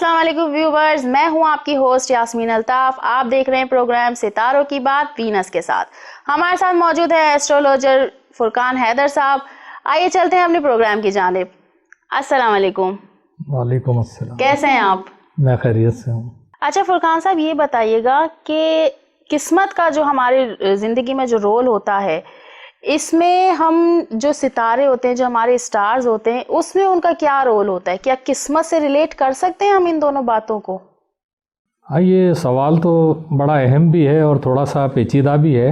अस्सलाम वालेकुम व्यूवर्स, मैं हूं आपकी होस्ट यास्मीन अल्ताफ। आप देख रहे हैं प्रोग्राम सितारों की बात वीनस के साथ। हमारे साथ मौजूद है एस्ट्रोलॉजर फुरकान हैदर साहब। आइए चलते हैं अपने प्रोग्राम की जानिब। अस्सलाम वालेकुम। वालेकुम अस्सलाम। कैसे हैं आप? मैं खैरियत से हूँ। अच्छा फुरकान साहब, ये बताइएगा कि किस्मत का जो हमारी ज़िंदगी में जो रोल होता है, इसमें हम जो सितारे होते हैं, जो हमारे स्टार्स होते हैं, उसमें उनका क्या रोल होता है? क्या किस्मत से रिलेट कर सकते हैं हम इन दोनों बातों को? हाँ, ये सवाल तो बड़ा अहम भी है और थोड़ा सा पेचीदा भी है,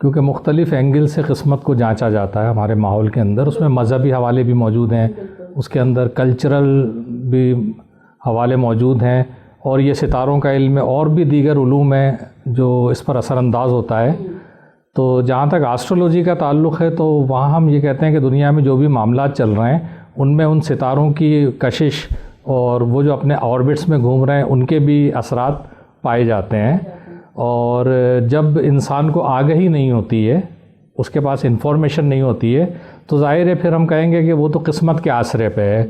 क्योंकि मुख्तलिफ़ एंगल से किस्मत को जांचा जाता है हमारे माहौल के अंदर। उसमें मज़हबी हवाले भी मौजूद हैं, उसके अंदर कल्चरल भी हवाले मौजूद हैं, और ये सितारों का इल्म और भी दीगर उलूम है जो इस पर असरअंदाज होता है। तो जहाँ तक एस्ट्रोलॉजी का ताल्लुक़ है, तो वहाँ हम ये कहते हैं कि दुनिया में जो भी मामलात चल रहे हैं, उनमें उन सितारों की कशिश और वो जो अपने ऑर्बिट्स में घूम रहे हैं, उनके भी असरात पाए जाते हैं। और जब इंसान को आगाही नहीं होती है, उसके पास इंफॉर्मेशन नहीं होती है, तो ज़ाहिर है फिर हम कहेंगे कि वो तो किस्मत के आसरे पे है,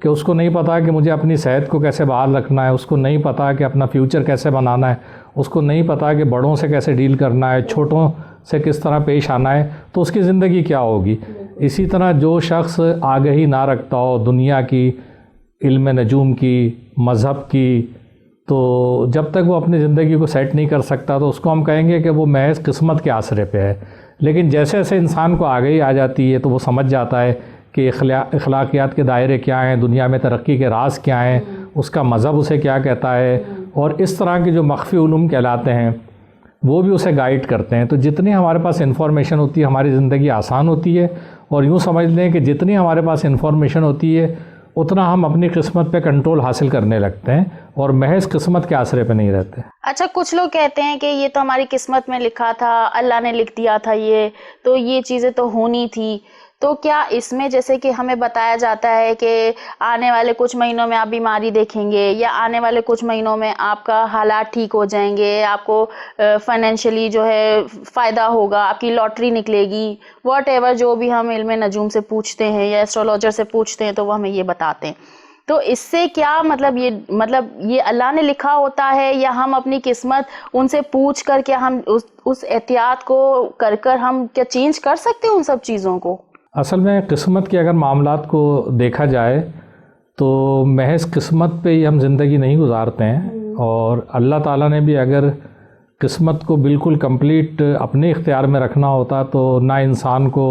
कि उसको नहीं पता कि मुझे अपनी सेहत को कैसे बहाल रखना है, उसको नहीं पता कि अपना फ्यूचर कैसे बनाना है, उसको नहीं पता कि बड़ों से कैसे डील करना है, छोटों से किस तरह पेश आना है, तो उसकी ज़िंदगी क्या होगी। इसी तरह जो शख्स आगाही ना रखता हो दुनिया की, इल्म नजूम की, मज़हब की, तो जब तक वो अपनी ज़िंदगी को सेट नहीं कर सकता, तो उसको हम कहेंगे कि वो महज किस्मत के आसरे पे है। लेकिन जैसे जैसे इंसान को आगाही आ जाती है, तो वो समझ जाता है कि अखलाकियात के दायरे क्या हैं, दुनिया में तरक्की के राज क्या हैं, उसका मज़हब उसे क्या कहता है, और इस तरह के जो मख्फी उलूम कहलाते हैं वो भी उसे गाइड करते हैं। तो जितनी हमारे पास इन्फॉर्मेशन होती है, हमारी ज़िंदगी आसान होती है। और यूँ समझ लें कि जितनी हमारे पास इन्फॉर्मेशन होती है, उतना हम अपनी किस्मत पे कंट्रोल हासिल करने लगते हैं और महज किस्मत के आसरे पे नहीं रहते। अच्छा, कुछ लोग कहते हैं कि ये तो हमारी किस्मत में लिखा था, अल्लाह ने लिख दिया था, ये चीज़ें तो होनी थी। तो क्या इसमें जैसे कि हमें बताया जाता है कि आने वाले कुछ महीनों में आप बीमारी देखेंगे, या आने वाले कुछ महीनों में आपका हालात ठीक हो जाएंगे, आपको फाइनेंशियली जो है फ़ायदा होगा, आपकी लॉटरी निकलेगी, वॉट जो भी हम इल्म नजूम से पूछते हैं या एस्ट्रोलॉजर से पूछते हैं, तो वो हमें ये बताते हैं। तो इससे क्या मतलब ये अल्लाह ने लिखा होता है, या हम अपनी किस्मत उनसे पूछ कर क्या हम उस एहतियात को कर हम क्या चेंज कर सकते हैं उन सब चीज़ों को? असल में किस्मत के अगर मामलात को देखा जाए, तो महज किस्मत पे ही हम ज़िंदगी नहीं गुजारते हैं। और अल्लाह ताला ने भी अगर किस्मत को बिल्कुल कंप्लीट अपने इख्तियार में रखना होता, तो ना इंसान को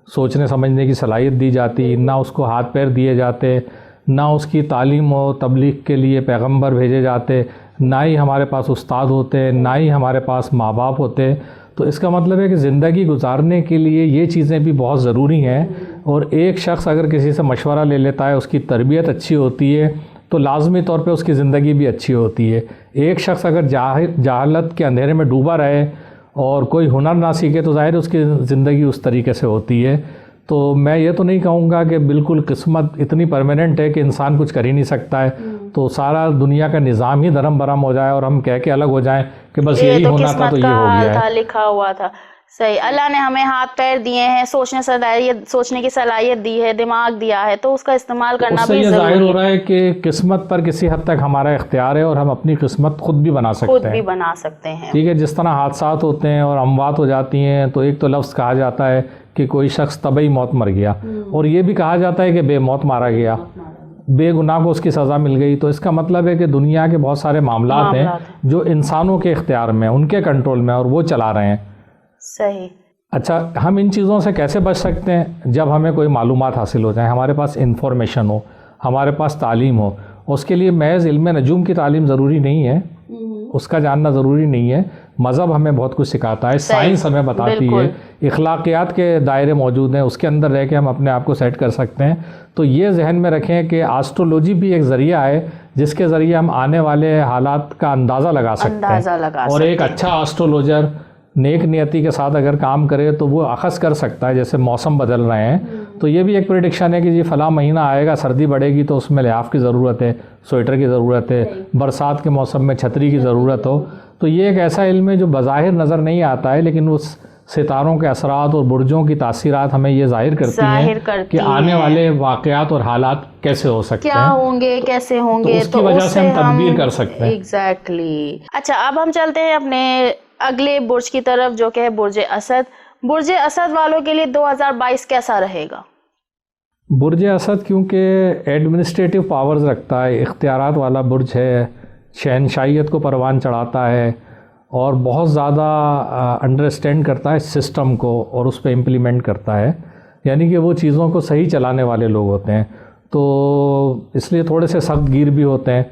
सोचने समझने की सलाहियत दी जाती, ना उसको हाथ पैर दिए जाते, ना उसकी तालीम और तबलीग के लिए पैगंबर भेजे जाते, ना ही हमारे पास उस्ताद होते, ना ही हमारे पास माँ बाप होते। तो इसका मतलब है कि ज़िंदगी गुजारने के लिए ये चीज़ें भी बहुत ज़रूरी हैं। और एक शख्स अगर किसी से मशवरा ले लेता है, उसकी तरबियत अच्छी होती है, तो लाजमी तौर पे उसकी ज़िंदगी भी अच्छी होती है। एक शख्स अगर जहालत के अंधेरे में डूबा रहे और कोई हुनर ना सीखे, तो ज़ाहिर उसकी ज़िंदगी उस तरीके से होती है। तो मैं ये तो नहीं कहूँगा कि बिल्कुल किस्मत इतनी परमानेंट है कि इंसान कुछ कर ही नहीं सकता है, तो सारा दुनिया का निज़ाम ही धर्म भरम हो जाए और हम कह के अलग हो जाएं कि बस यही होना था, तो ये हो गया है, लिखा हुआ था। सही, अल्लाह ने हमें हाथ पैर दिए हैं, सोचने की सलाहियत दी है, दिमाग दिया है, तो उसका इस्तेमाल करना भी ज़रूरी है। जाहिर हो रहा है कि किस्मत पर किसी हद तक हमारा इख्तियार है और हम अपनी किस्मत खुद भी बना सकते हैं। ठीक है, जिस तरह हादसात होते हैं और अमवात हो जाती हैं, तो एक तो लफ्ज़ कहा जाता है कि कोई शख्स तबई मौत मर गया, और ये भी कहा जाता है कि बेमौत मारा गया, बेगुनाह को उसकी सज़ा मिल गई। तो इसका मतलब है कि दुनिया के बहुत सारे मामलात हैं जो इंसानों के इख्तियार में, उनके कंट्रोल में, और वो चला रहे हैं। सही। अच्छा, हम इन चीज़ों से कैसे बच सकते हैं? जब हमें कोई मालूमात हासिल हो जाए, हमारे पास इंफॉर्मेशन हो, हमारे पास तालीम हो। उसके लिए महज इल्म नजूम की तालीम ज़रूरी नहीं है, उसका जानना ज़रूरी नहीं है। मज़हब हमें बहुत कुछ सिखाता है, साइंस हमें बताती है, इखलाकियात के दायरे मौजूद हैं, उसके अंदर रह के हम अपने आप को सेट कर सकते हैं। तो ये जहन में रखें कि एस्ट्रोलॉजी भी एक ज़रिया है जिसके ज़रिए हम आने वाले हालात का अंदाज़ा लगा सकते हैं। और एक अच्छा एस्ट्रोलॉजर नेक नियति के साथ अगर काम करे, तो वो अखज़ कर सकता है। जैसे मौसम बदल रहे हैं, तो ये भी एक प्रेडिक्शन है कि जी फ़लाँ महीना आएगा, सर्दी बढ़ेगी, तो उसमें लिहाफ़ की ज़रूरत है, स्वेटर की ज़रूरत है, बरसात के मौसम में छतरी की ज़रूरत हो। तो ये एक ऐसा इल्म है जो बज़ाहिर नज़र नहीं आता है, लेकिन उस सितारों के असरात और बुर्जों की तासीरात हमें ये जाहिर करती कि आने वाले वाक़यात और हालात कैसे हो सकते क्या हैं, होंगे, कैसे होंगे, तो उसकी वजह से हम तदबीर कर सकते हैं। एग्जैक्टली। अच्छा, अब हम चलते हैं अपने अगले बुर्ज की तरफ, जो कि है बुर्ज असद। बुर्ज असद वालों के लिए 2022 कैसा रहेगा? बुर्ज असद क्योंकि एडमिनिस्ट्रेटिव पावर्स रखता है, इख्तियारात वाला बुर्ज है, शहनशाहियत को परवान चढ़ाता है और बहुत ज़्यादा अंडरस्टैंड करता है सिस्टम को और उस पर इम्प्लीमेंट करता है, यानी कि वो चीज़ों को सही चलाने वाले लोग होते हैं, तो इसलिए थोड़े से सख्त गिर भी होते हैं।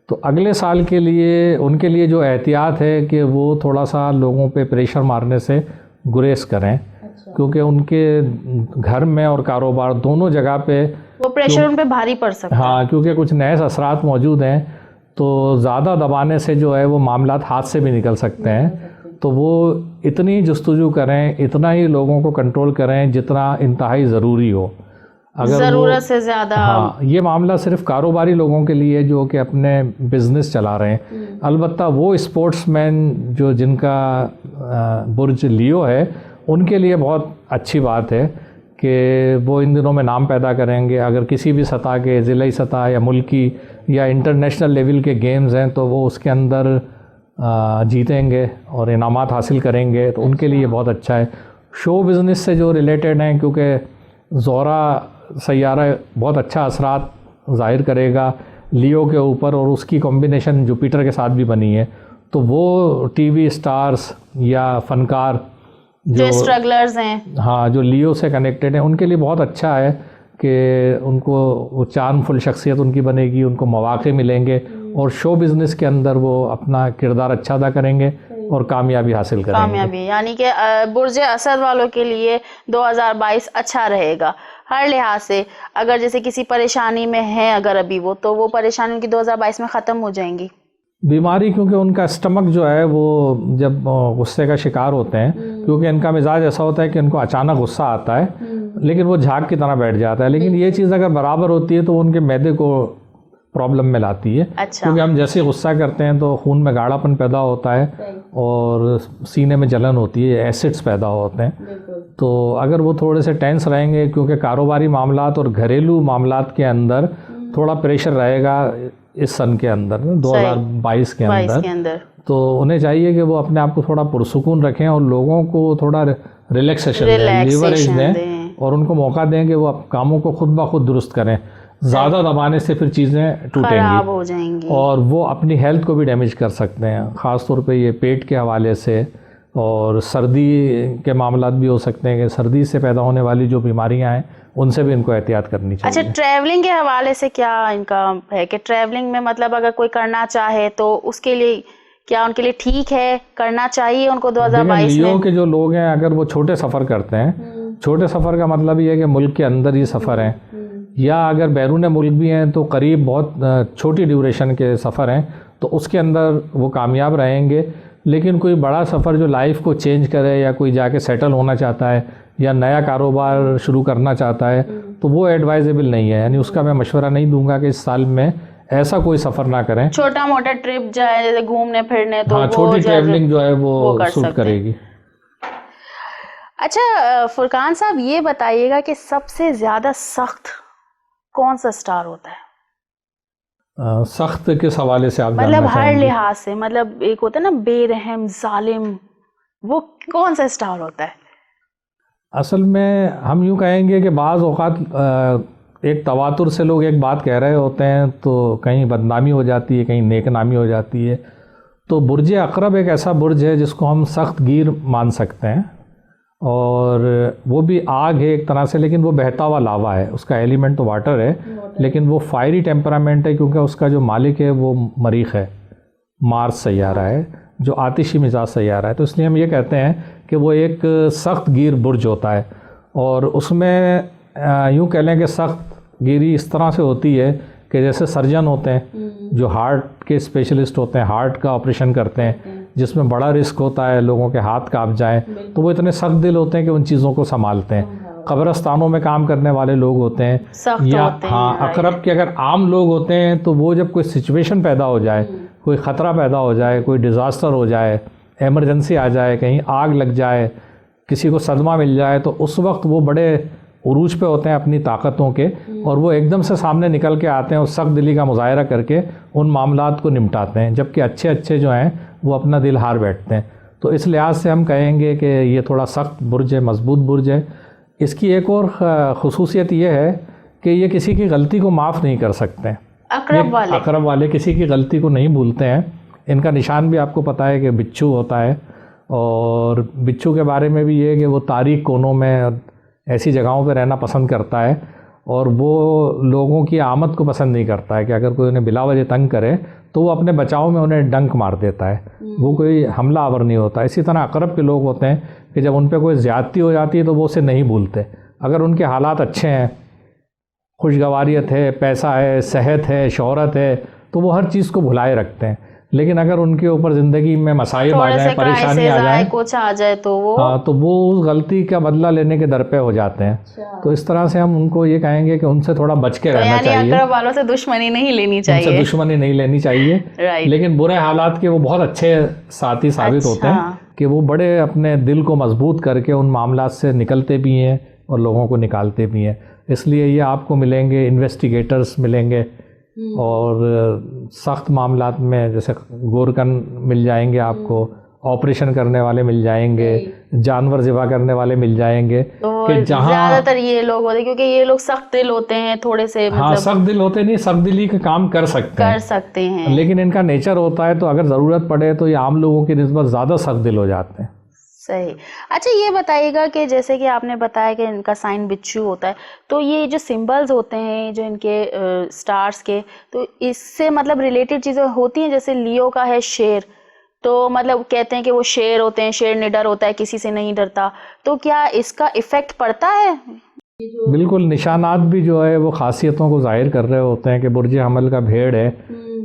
तो अगले साल के लिए उनके लिए जो एहतियात है कि वो थोड़ा सा लोगों पे प्रेशर मारने से गुरेज करें, क्योंकि उनके घर में और कारोबार दोनों जगह पे वो प्रेशर उन पे भारी पड़ सकता है। हाँ, क्योंकि कुछ नए असरात मौजूद हैं, तो ज़्यादा दबाने से जो है वो मामलात हाथ से भी निकल सकते हैं। तो वो इतनी जस्तजू करें, इतना ही लोगों को कंट्रोल करें जितना इंतहाई ज़रूरी हो। अगर ज़रूरत से ज़्यादा, हाँ, ये मामला सिर्फ कारोबारी लोगों के लिए जो कि अपने बिजनेस चला रहे हैं। अलबत्ता वो स्पोर्ट्समैन जो जिनका बुर्ज लियो है, उनके लिए बहुत अच्छी बात है कि वो इन दिनों में नाम पैदा करेंगे। अगर किसी भी सतह के, ज़िलाई सतह या मुल्की या इंटरनेशनल लेवल के गेम्स हैं, तो वो उसके अंदर जीतेंगे और इनामात हासिल करेंगे, तो उनके लिए बहुत अच्छा है। शो बिज़नेस से जो रिलेटेड हैं, क्योंकि ज़ोरा सैयारा बहुत अच्छा असरात ज़ाहिर करेगा लियो के ऊपर, और उसकी कॉम्बिनेशन जुपिटर के साथ भी बनी है, तो वो टीवी स्टार्स या फ़नकार जो स्ट्रगलर्स हैं, हाँ, जो लियो से कनेक्टेड हैं, उनके लिए बहुत अच्छा है कि उनको वो चार्मफुल शख्सियत उनकी बनेगी, उनको मौक़े मिलेंगे और शो बिज़नेस के अंदर वो अपना किरदार अच्छा अदा करेंगे और कामयाबी हासिल करेंगे। कामयाबी, यानी कि बुर्ज असद वालों के लिए 2022 अच्छा रहेगा हर लिहाज से। अगर जैसे किसी परेशानी में है अगर अभी वो, तो वो परेशानी उनकी 2022 में ख़त्म हो जाएंगी। बीमारी, क्योंकि उनका स्टमक जो है वो जब गुस्से का शिकार होते हैं, क्योंकि इनका मिजाज ऐसा होता है कि इनको अचानक गुस्सा आता है, लेकिन वो झाग की तरह बैठ जाता है। लेकिन ये चीज़ अगर बराबर होती है तो उनके मैदे को प्रॉब्लम में लाती है। अच्छा। क्योंकि हम जैसे गुस्सा करते हैं तो खून में गाढ़ापन पैदा होता है और सीने में जलन होती है, एसिड्स पैदा होते हैं। तो अगर वो थोड़े से टेंस रहेंगे, क्योंकि कारोबारी मामलात और घरेलू मामलात के अंदर थोड़ा प्रेशर रहेगा इस सन के अंदर, 2022 के अंदर, तो उन्हें चाहिए कि वो अपने आप को थोड़ा पुरसुकून रखें और लोगों को थोड़ा रिलैक्सेशन दें, लीवरेज दें और उनको मौका दें कि वो कामों को खुद ब खुद दुरुस्त करें। ज़्यादा दबाने से फिर चीज़ें टूटेंगी हो जाएंगी और वो अपनी हेल्थ को भी डैमेज कर सकते हैं, ख़ास तौर पे ये पेट के हवाले से। और सर्दी के मामलात भी हो सकते हैं कि सर्दी से पैदा होने वाली जो बीमारियां हैं उनसे भी इनको एहतियात करनी चाहिए। अच्छा, ट्रैवलिंग के हवाले से क्या इनका है कि ट्रैवलिंग में मतलब अगर कोई करना चाहे तो उसके लिए क्या उनके लिए ठीक है, करना चाहिए उनको 2022 में? लियो के जो लोग हैं, अगर वो छोटे सफ़र करते हैं, छोटे सफ़र का मतलब ये है कि मुल्क के अंदर ही सफ़र हैं, या अगर बैरून मुल्क भी हैं तो करीब बहुत छोटी ड्यूरेशन के सफ़र हैं, तो उसके अंदर वो कामयाब रहेंगे। लेकिन कोई बड़ा सफ़र जो लाइफ को चेंज करे, या कोई जाके सेटल होना चाहता है या नया कारोबार शुरू करना चाहता है, तो वो एडवाइजेबल नहीं है। यानी उसका मैं मशवरा नहीं दूंगा कि इस साल में ऐसा कोई सफ़र ना करें। छोटा मोटा ट्रिप जाए जैसे घूमने फिरने, तो हाँ, छोटी ट्रैवलिंग जो है वो सूट करेगी। अच्छा फुरकान साहब, ये बताइएगा कि सबसे ज़्यादा सख्त कौन सा स्टार होता है? सख्त किस हवाले से आप मतलब हर लिहाज से, मतलब एक होता है ना बेरहम जालिम, वो कौन सा स्टार होता है? असल में हम यूँ कहेंगे कि बाज़ औक़ात एक तवातुर से लोग एक बात कह रहे होते हैं तो कहीं बदनामी हो जाती है, कहीं नेकनामी हो जाती है। तो बुर्ज अक़रब एक ऐसा बुर्ज है जिसको हम सख्त गिर मान सकते हैं, और वो भी आग है एक तरह से, लेकिन वो बहता हुआ लावा है, उसका एलिमेंट तो वाटर है, लेकिन वो फायरी टेम्परामेंट है, क्योंकि उसका जो मालिक है वो मरीख़ है, मार्स सैयारा है, जो आतिशी मिजाज सैयारा है। तो इसलिए हम ये कहते हैं कि वो एक सख्त गिर बुर्ज होता है। और उसमें यूँ कह लें कि सख्त गिरी इस तरह से होती है कि जैसे सर्जन होते हैं जो हार्ट के स्पेशलिस्ट होते हैं, हार्ट का ऑपरेशन करते हैं, जिसमें बड़ा रिस्क होता है लोगों के हाथ कांप जाएं, तो वो इतने सख्त दिल होते हैं कि उन चीज़ों को संभालते हैं। कब्रस्तानों में काम करने वाले लोग होते हैं, या हाँ, अक़रब के अगर आम लोग होते हैं तो वो जब कोई सिचुएशन पैदा हो जाए, कोई ख़तरा पैदा हो जाए, कोई डिज़ास्टर हो जाए, एमरजेंसी आ जाए, कहीं आग लग जाए किसी को सदमा मिल जाए तो उस वक्त वो बड़े उरूज पे होते हैं अपनी ताकतों के, और वो एकदम से सामने निकल के आते हैं और सख्त दिली का मुजाहरा करके उन मामलात को निपटाते हैं, जबकि अच्छे अच्छे जो हैं वो अपना दिल हार बैठते हैं। तो इस लिहाज से हम कहेंगे कि ये थोड़ा सख्त बुर्ज है, मजबूत बुर्ज है। इसकी एक और ख़ुसूसियत ये है कि ये किसी की गलती को माफ़ नहीं कर सकते हैं। अकरब वाले किसी की गलती को नहीं भूलते हैं। इनका निशान भी आपको पता है कि बिच्छू होता है, और बिच्छू के बारे में भी ये है कि वो तारीक कोनों में ऐसी जगहों पर रहना पसंद करता है, और वो लोगों की आमद को पसंद नहीं करता है कि अगर कोई उन्हें बिला वजह तंग करे तो वो अपने बचाव में उन्हें डंक मार देता है, वो कोई हमला आवर नहीं होता। इसी तरह अकरब के लोग होते हैं कि जब उन पर कोई ज़्यादती हो जाती है तो वो उसे नहीं भूलते। अगर उनके हालात अच्छे हैं, खुशगवारियत है, पैसा है, सेहत है, शोहरत है, तो वो हर चीज़ को भुलाए रखते हैं। लेकिन अगर उनके ऊपर ज़िंदगी में मसाइब आ जाए, परेशानी आ जाए, कुछ आ जाए तो वो उस गलती का बदला लेने के दर पे हो जाते हैं। तो इस तरह से हम उनको ये कहेंगे कि उनसे थोड़ा बच के रहना चाहिए। अकरब वालों से दुश्मनी नहीं लेनी चाहिए, उनसे दुश्मनी नहीं लेनी चाहिए। लेकिन बुरे हालात के वो बहुत अच्छे साथी साबित होते हैं कि वो बड़े अपने दिल को मजबूत करके उन मामलात से निकलते भी हैं और लोगों को निकालते भी हैं। इसलिए ये आपको मिलेंगे, इन्वेस्टिगेटर्स मिलेंगे, और सख्त मामलात में जैसे गोरकन मिल जाएंगे आपको, ऑपरेशन करने वाले मिल जाएंगे, जानवर ज़िबा करने वाले मिल जाएंगे। तो जहाँ ज़्यादातर ये लोग होते हैं क्योंकि ये लोग सख्त दिल होते हैं थोड़े से, हाँ सख्त दिल होते नहीं, सख्त दिली का काम कर सकते हैं, लेकिन इनका नेचर होता है तो अगर ज़रूरत पड़े तो ये आम लोगों की निस्बत ज़्यादा सख्त दिल हो जाते हैं। सही। अच्छा ये बताइएगा कि जैसे कि आपने बताया कि इनका साइन बिच्छू होता है, तो ये जो सिंबल्स होते हैं जो इनके स्टार्स के, तो इससे मतलब रिलेटेड चीज़ें होती हैं। जैसे लियो का है शेर, तो मतलब कहते हैं कि वो शेर होते हैं, शेर निडर होता है, किसी से नहीं डरता, तो क्या इसका इफ़ेक्ट पड़ता है? बिल्कुल, निशानात भी जो है वो खासियतों को जाहिर कर रहे होते हैं कि बुर्ज हमल का भेड़ है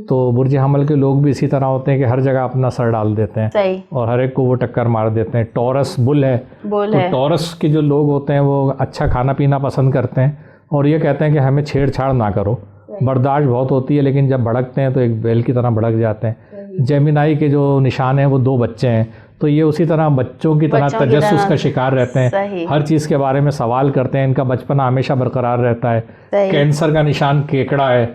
तो बुर्ज हमल के लोग भी इसी तरह होते हैं कि हर जगह अपना सर डाल देते हैं। सही। और हर एक को वो टक्कर मार देते हैं। टॉरस बुल है, तो टॉरस के जो लोग होते हैं वो अच्छा खाना पीना पसंद करते हैं और ये कहते हैं कि हमें छेड़छाड़ ना करो। बर्दाश्त बहुत होती है लेकिन जब भड़कते हैं तो एक बैल की तरह भड़क जाते हैं। जेमिनाई के जो निशान हैं वो 2 बच्चे हैं, तो ये उसी तरह बच्चों की तरह तजस्सुस का शिकार रहते हैं, हर चीज़ के बारे में सवाल करते हैं, इनका बचपना हमेशा बरकरार रहता है। कैंसर का निशान केकड़ा है,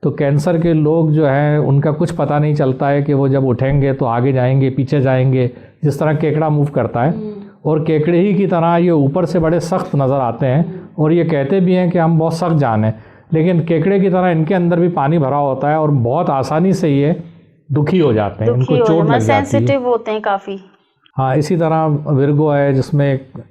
तो कैंसर के लोग जो हैं उनका कुछ पता नहीं चलता है कि वो जब उठेंगे तो आगे जाएंगे पीछे जाएंगे, जिस तरह केकड़ा मूव करता है। और केकड़े ही की तरह ये ऊपर से बड़े सख्त नज़र आते हैं और ये कहते भी हैं कि हम बहुत सख्त जान हैं, लेकिन केकड़े की तरह इनके अंदर भी पानी भरा होता है और बहुत आसानी से ये दुखी हो जाते हैं, इनको चोट लग जाती है, सेंसिटिव होते हैं काफ़ी। हाँ, इसी तरह विर्गो है जिसमें एक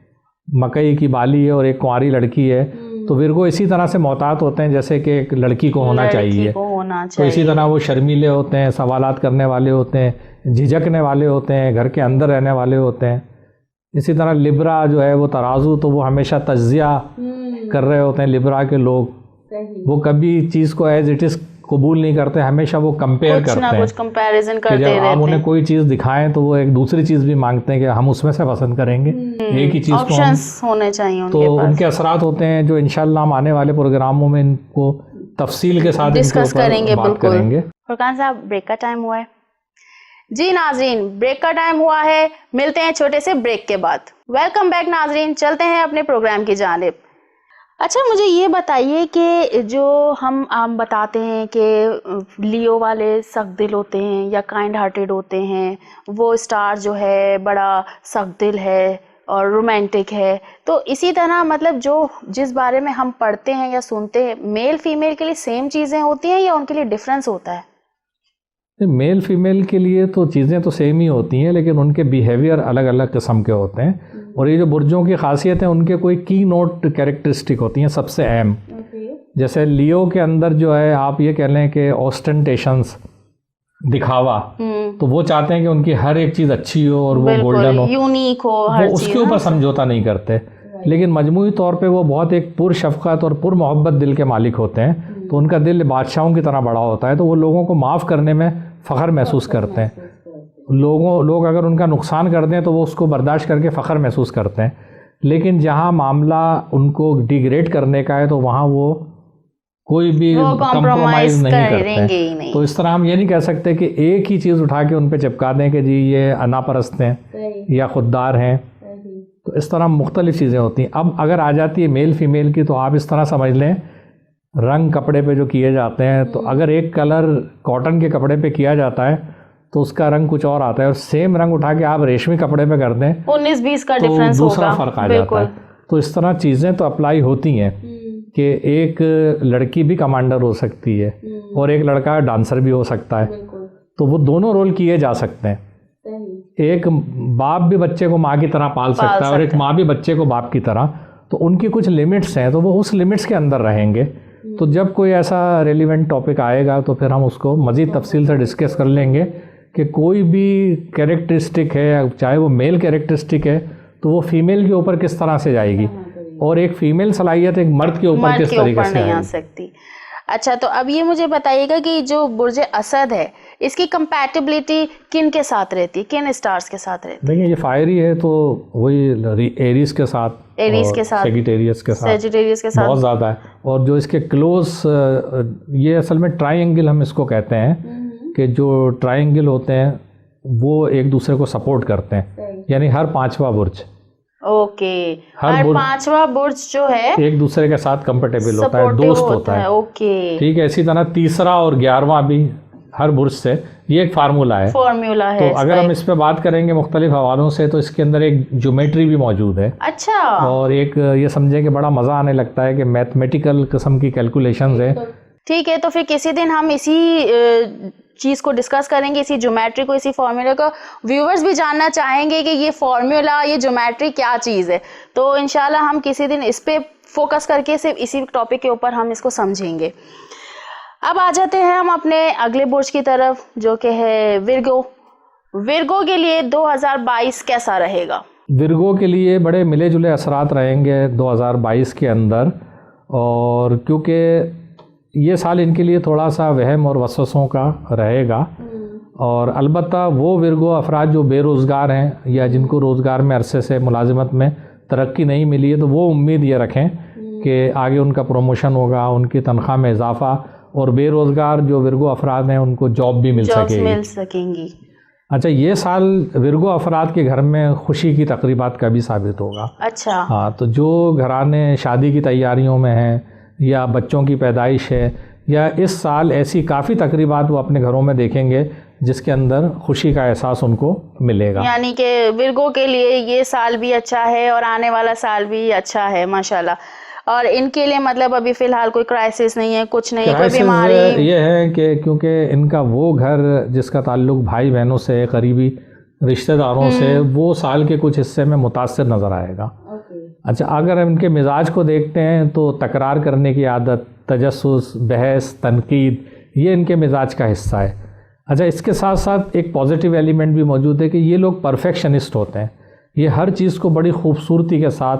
मकई की बाली है और एक कुंवारी लड़की है, तो विर्गो इसी तरह से मोहतात होते हैं जैसे कि एक लड़की को होना चाहिए। तो इसी तरह वो शर्मीले होते हैं, सवालात करने वाले होते हैं, झिझकने वाले होते हैं, घर के अंदर रहने वाले होते हैं। इसी तरह लिब्रा जो है वो तराजू, तो वो हमेशा तज्जिया कर रहे होते हैं। लिब्रा के लोग वो कभी चीज़ को एज इट इज़ कबूल नहीं करते, हमेशा वो कंपेयर करते हैं, कुछ कंपैरिजन करते रहते हैं। जब आप उन्हें कोई चीज़ दिखाएं तो वो एक दूसरी चीज़ भी मांगते हैं कि हम उसमें से पसंद करेंगे, एक ही चीज़ को होने चाहिए उनके तो पास। उनके असरात होते हैं जो इंशाल्लाह हम आने वाले प्रोग्रामों में इनको तफसील के साथ डिस्कस करेंगे। बिल्कुल। फुरकान साहब, ब्रेक का टाइम हुआ है जी। नाजरीन, ब्रेक का टाइम हुआ है, मिलते हैं छोटे से ब्रेक के बाद। वेलकम बैक नाजरीन, चलते हैं अपने प्रोग्राम की जानिब। अच्छा, मुझे ये बताइए कि जो हम बताते हैं कि लियो वाले सख्त दिल होते हैं या काइंड हार्टेड होते हैं, वो स्टार जो है बड़ा सख्त दिल है और रोमांटिक है, तो इसी तरह मतलब जो जिस बारे में हम पढ़ते हैं या सुनते हैं, मेल फीमेल के लिए सेम चीज़ें होती हैं या उनके लिए डिफरेंस होता है? मेल फीमेल के लिए तो चीज़ें तो सेम ही होती हैं, लेकिन उनके बिहेवियर अलग अलग किस्म के होते हैं। और ये जो बुर्जों की खासियत है उनके कोई की नोट कैरेक्टरिस्टिक होती हैं सबसे अहम। जैसे लियो के अंदर जो है आप ये कह लें कि ऑस्टेंटेशंस, दिखावा, तो वो चाहते हैं कि उनकी हर एक चीज़ अच्छी हो और वो गोल्डन हो, यूनिक हो, वो उसके ऊपर समझौता नहीं करते। लेकिन मजमूई तौर पे वो बहुत एक पुरशफ़क़त और पुरमोहब्बत दिल के मालिक होते हैं, तो उनका दिल बादशाहों की तरह बड़ा होता है, तो वो लोगों को माफ़ करने में फ़ख्र महसूस करते हैं। लोग अगर उनका नुकसान कर दें तो वो उसको बर्दाश्त करके फ़ख्र महसूस करते हैं। लेकिन जहाँ मामला उनको डिग्रेड करने का है तो वहाँ वो कोई भी कंप्रोमाइज़ नहीं करते हैं। तो इस तरह हम ये नहीं कह सकते कि एक ही चीज़ उठा के उन पे चिपका दें कि जी ये अनापरस्त हैं या खुददार हैं तो इस तरह मुख्तलिफ़ चीज़ें होती हैं। अब अगर आ जाती है मेल फीमेल की, तो आप इस तरह समझ लें रंग कपड़े पे जो किए जाते हैं, तो अगर एक कलर कॉटन के कपड़े पे किया जाता है तो उसका रंग कुछ और आता है, और सेम रंग उठा के आप रेशमी कपड़े पे कर दें 19-20 का तो डिफरेंस दूसरा होगा। फ़र्क आ जाता है। तो इस तरह चीज़ें तो अप्लाई होती हैं कि एक लड़की भी कमांडर हो सकती है और एक लड़का डांसर भी हो सकता है, तो वो दोनों रोल किए जा सकते हैं। एक बाप भी बच्चे को माँ की तरह पाल सकता है और एक माँ भी बच्चे को बाप की तरह, तो उनकी कुछ लिमिट्स हैं, तो वो उस लिमिट्स के अंदर रहेंगे। तो जब कोई ऐसा रेलिवेंट टॉपिक आएगा तो फिर हम उसको मज़ीद तफसील से डिस्कस कर लेंगे कि कोई भी कैरेक्टरिस्टिक है, चाहे वो मेल कैरेक्टरिस्टिक है, तो वो फीमेल के ऊपर किस तरह से जाएगी, और एक फीमेल सलाहियत एक मर्द के ऊपर किस तरीके से नहीं आ सकती। अच्छा, तो अब ये मुझे बताइएगा कि जो बुर्ज असद है, इसकी कंपैटिबिलिटी किन के साथ रहती है, किन स्टार्स के साथ रहती है? देखिए, ये फायरी है तो वही एरीज के साथ, सेजिटेरियस के साथ बहुत ज़्यादा है। और जो इसके क्लोज, ये असल में ट्राइंगल हम इसको कहते हैं कि जो ट्राइंगल होते हैं वो एक दूसरे को सपोर्ट करते हैं, यानी हर पांचवा बुर्ज, ओके, हर पांचवा बुर्ज जो है एक दूसरे के साथ कंफर्टेबल होता है, दोस्त होता है। ओके, ठीक है। इसी तरह तीसरा और 11वां भी हर बुर्ज से, ये एक फार्मूला है। तो अगर हम इस पे बात करेंगे मुख्तलिफ हवालों से, तो इसके अंदर एक ज्योमेट्री भी मौजूद है। अच्छा। और एक ये समझे कि बड़ा मज़ा आने लगता है कि मैथमेटिकल किस्म की कैलकुलेशंस है। ठीक है, तो फिर किसी दिन हम इसी चीज़ को डिस्कस करेंगे, इसी ज्योमेट्री को, इसी फॉर्मूले को। व्यूवर्स भी जानना चाहेंगे कि ये फॉर्मूला, ये ज्योमेट्री क्या चीज़ है, तो इंशाल्लाह हम किसी दिन इस पे फोकस करके सिर्फ इसी टॉपिक के ऊपर हम इसको समझेंगे। अब आ जाते हैं हम अपने अगले बुर्ज की तरफ, जो कि है विर्गो। विर्गो के लिए 2022 कैसा रहेगा? विर्गो के लिए बड़े मिले जुले असरात रहेंगे 2022 के अंदर, और क्योंकि ये साल इनके लिए थोड़ा सा वहम और वसवसों का रहेगा। और अलबत्ता वो विर्गो अफराद जो बेरोज़गार हैं या जिनको रोज़गार में अरसे से मुलाजिमत में तरक्की नहीं मिली है, तो वो उम्मीद ये रखें कि आगे उनका प्रमोशन होगा, उनकी तनख्वाह में इजाफ़ा, और बेरोज़गार जो विर्गो अफराद हैं उनको जॉब भी मिल सकेंगी। अच्छा, ये साल विर्गो अफराद के घर में खुशी की तकरीबात का भी साबित होगा। अच्छा। हाँ, तो जो घराने शादी की तैयारियों में हैं या बच्चों की पैदाइश है, या इस साल ऐसी काफ़ी तकरीबात वो अपने घरों में देखेंगे जिसके अंदर खुशी का एहसास उनको मिलेगा। यानी कि विर्गो के लिए ये साल भी अच्छा है और आने वाला साल भी अच्छा है माशाल्लाह। और इनके लिए मतलब अभी फ़िलहाल कोई क्राइसिस नहीं है, कुछ नहीं है, कोई बीमारी। ये है कि क्योंकि इनका वो घर जिसका ताल्लुक़ भाई बहनों से, करीबी रिश्तेदारों से, वो साल के कुछ हिस्से में मुतासिर नज़र आएगा। अच्छा, अगर हम इनके मिजाज को देखते हैं तो तकरार करने की आदत, तजस्सुस, बहस, तनकीद, ये इनके मिजाज का हिस्सा है। अच्छा, इसके साथ साथ एक पॉजिटिव एलिमेंट भी मौजूद है कि ये लोग परफेक्शनिस्ट होते हैं। ये हर चीज़ को बड़ी खूबसूरती के साथ,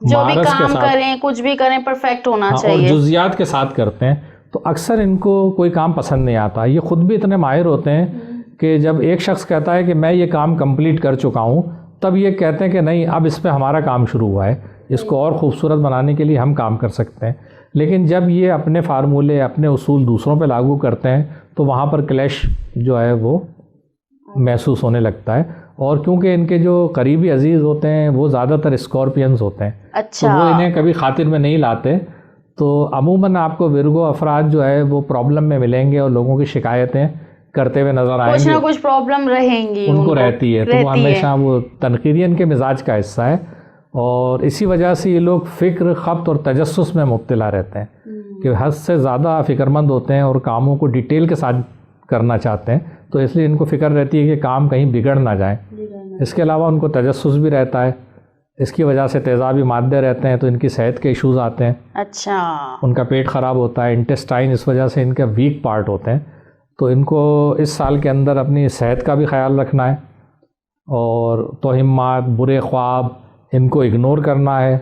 जो भी काम करें, कुछ भी करें, परफेक्ट होना चाहिए, और जुज़ियात के साथ करते हैं। तो अक्सर इनको कोई काम पसंद नहीं आता। ये ख़ुद भी इतने माहिर होते हैं कि जब एक शख्स कहता है कि मैं ये काम कंप्लीट कर चुका हूँ, तब ये कहते हैं कि नहीं, अब इस पे हमारा काम शुरू हुआ है, इसको और ख़ूबसूरत बनाने के लिए हम काम कर सकते हैं। लेकिन जब ये अपने फार्मूले, अपने उसूल दूसरों पे लागू करते हैं, तो वहाँ पर क्लैश जो है वो महसूस होने लगता है। और क्योंकि इनके जो करीबी अजीज़ होते हैं वो ज़्यादातर स्कॉर्पियंस होते हैं। अच्छा। तो वो इन्हें कभी खातिर में नहीं लाते। तो अमूमन आपको विर्गो अफराद जो है वो प्रॉब्लम में मिलेंगे और लोगों की शिकायतें करते हुए नज़र आएंगे। कुछ ना कुछ प्रॉब्लम रहेंगी, उनको रहती है। तो वो हमेशा वो तनकीदियन के मिजाज का हिस्सा है, और इसी वजह से ये लोग फ़िक्र, ख़ब्त और तजस्सुस में मुब्तला रहते हैं कि हद से ज़्यादा फ़िक्रमंद होते हैं और कामों को डिटेल के साथ करना चाहते हैं। तो इसलिए इनको फ़िक्र रहती है कि काम कहीं बिगड़ ना जाए। इसके अलावा उनको तजस्सुस भी रहता है। इसकी वजह से तेज़ाबी मादे रहते हैं, तो इनकी सेहत के इश्यूज़ आते हैं। अच्छा। उनका पेट ख़राब होता है, इंटेस्टाइन इस वजह से इनके वीक पार्ट होते हैं। तो इनको इस साल के अंदर अपनी सेहत का भी ख्याल रखना है, और तोहिमात, बुरे ख्वाब, इनको इग्नोर करना है।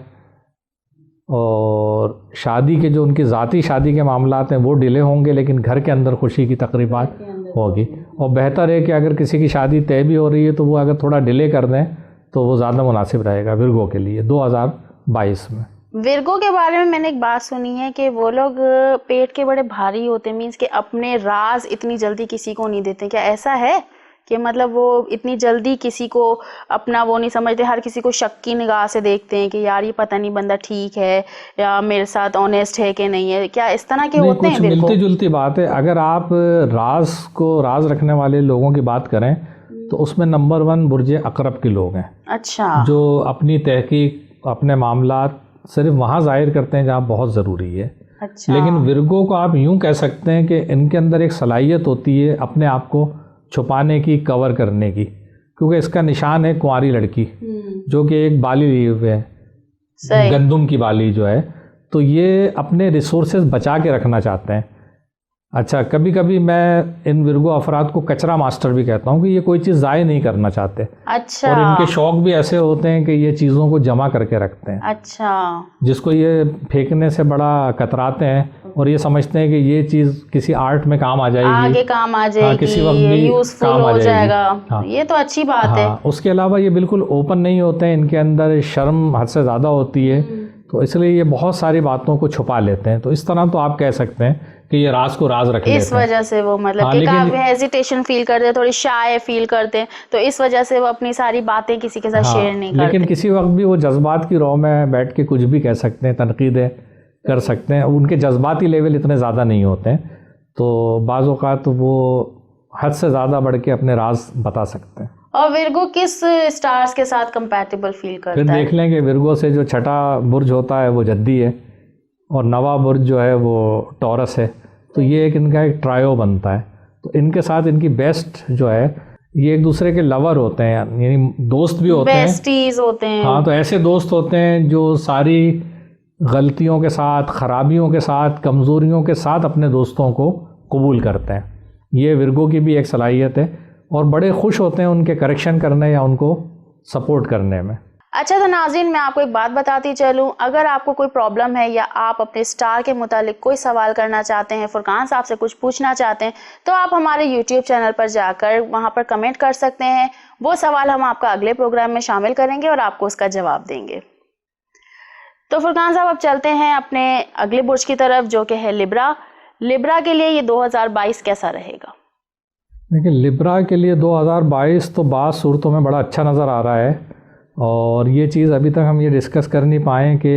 और शादी के जो उनकी ज़ाती शादी के मामलात हैं वो डिले होंगे, लेकिन घर के अंदर खुशी की तकरीबात होगी। और बेहतर है कि अगर किसी की शादी तय भी हो रही है तो वो अगर थोड़ा डिले कर दें तो वो ज़्यादा मुनासिब रहेगा विर्गो के लिए 2022 में। विर्गो के बारे में मैंने एक बात सुनी है कि वो लोग पेट के बड़े भारी होते हैं, मीन्स कि अपने राज इतनी जल्दी किसी को नहीं देते। क्या ऐसा है कि मतलब वो इतनी जल्दी किसी को अपना वो नहीं समझते, हर किसी को शक की निगाह से देखते हैं कि यार ये पता नहीं बंदा ठीक है या मेरे साथ ऑनेस्ट है कि नहीं है, क्या इस तरह के नहीं, होते हैं कुछ विर्गो? मिलती जुलती बात है। अगर आप राज रखने वाले लोगों की बात करें तो उसमें नंबर 1 बुर्ज अकरब के लोग हैं, अच्छा। जो अपनी तहकीक अपने मामलात सिर्फ वहाँ जाहिर करते हैं जहाँ बहुत ज़रूरी है। अच्छा। लेकिन विर्गो को आप यूँ कह सकते हैं कि इनके अंदर एक सलाहियत होती है अपने आप को छुपाने की, कवर करने की, क्योंकि इसका निशान है कुंवारी लड़की, जो कि एक बाली लिए हुए है, सही। गंदुम की बाली जो है, तो ये अपने रिसोर्सेज बचा के रखना चाहते हैं। अच्छा, कभी कभी मैं इन विर्गो अफराद को कचरा मास्टर भी कहता हूँ कि ये कोई चीज़ ज़ाय नहीं करना चाहते। अच्छा। और इनके शौक भी ऐसे होते हैं कि ये चीज़ों को जमा करके रखते हैं, अच्छा। जिसको ये फेंकने से बड़ा कतराते हैं और ये समझते हैं कि ये चीज़ किसी आर्ट में काम आ जाएगी, आगे काम आ जाएगी, किसी वक्त ये भी यूजफुल काम आ हो जाएगी। जाएगा। हाँ, ये तो अच्छी बात है। उसके अलावा ये बिल्कुल ओपन नहीं होते हैं, इनके अंदर शर्म हद से ज़्यादा होती है, तो इसलिए ये बहुत सारी बातों को छुपा लेते हैं। तो इस तरह तो आप कह सकते हैं कि ये राज को राज रख लेते हैं। इस वजह से वो मतलब कि काफी हेजिटेशन फील करते हैं, थोड़ी शाय फील करते हैं, तो इस वजह से वो अपनी सारी बातें किसी के साथ शेयर नहीं करते। लेकिन किसी वक्त भी वो जज्बात की रौ में बैठ के कुछ भी कह सकते हैं, तनकीदें कर सकते हैं। उनके जज्बाती लेवल इतने ज़्यादा नहीं होते हैं, तो बाज़ औक़ात वो हद से ज़्यादा बढ़ के अपने राज बता सकते हैं। और विर्गो किस स्टार्स के साथ कंपैटिबल फील करता है? फिर देख लें कि विर्गो से जो छठा बुर्ज होता है वो जद्दी है, और नवा बुर्ज जो है वो टॉरस है, तो ये इनका एक ट्रायो बनता है। तो इनके साथ इनकी बेस्ट जो है, ये एक दूसरे के लवर होते हैं, यानी दोस्त भी होते हैं, बेस्टीज होते हैं। हाँ, तो ऐसे दोस्त होते हैं जो सारी गलतियों के साथ, ख़राबियों के साथ, कमज़ोरियों के साथ अपने दोस्तों को कबूल करते हैं। ये विर्गो की भी एक सलाहियत है, और बड़े खुश होते हैं उनके करेक्शन करने या उनको सपोर्ट करने में। अच्छा, तो नाज़रीन मैं आपको एक बात बताती चलूं, अगर आपको कोई प्रॉब्लम है या आप अपने स्टार के मुतालिक कोई सवाल करना चाहते हैं, फुरकान साहब से कुछ पूछना चाहते हैं, तो आप हमारे YouTube चैनल पर जाकर वहां पर कमेंट कर सकते हैं। वो सवाल हम आपका अगले प्रोग्राम में शामिल करेंगे और आपको उसका जवाब देंगे। तो फुरकान साहब अब चलते हैं अपने अगले बुर्ज की तरफ, जो कि है लिब्रा। लिब्रा के लिए ये 2022 कैसा रहेगा? देखिए, लिब्रा के लिए 2022 तो बाज़ सूरतों में बड़ा अच्छा नज़र आ रहा है, और ये चीज़ अभी तक हम ये डिस्कस कर नहीं पाए कि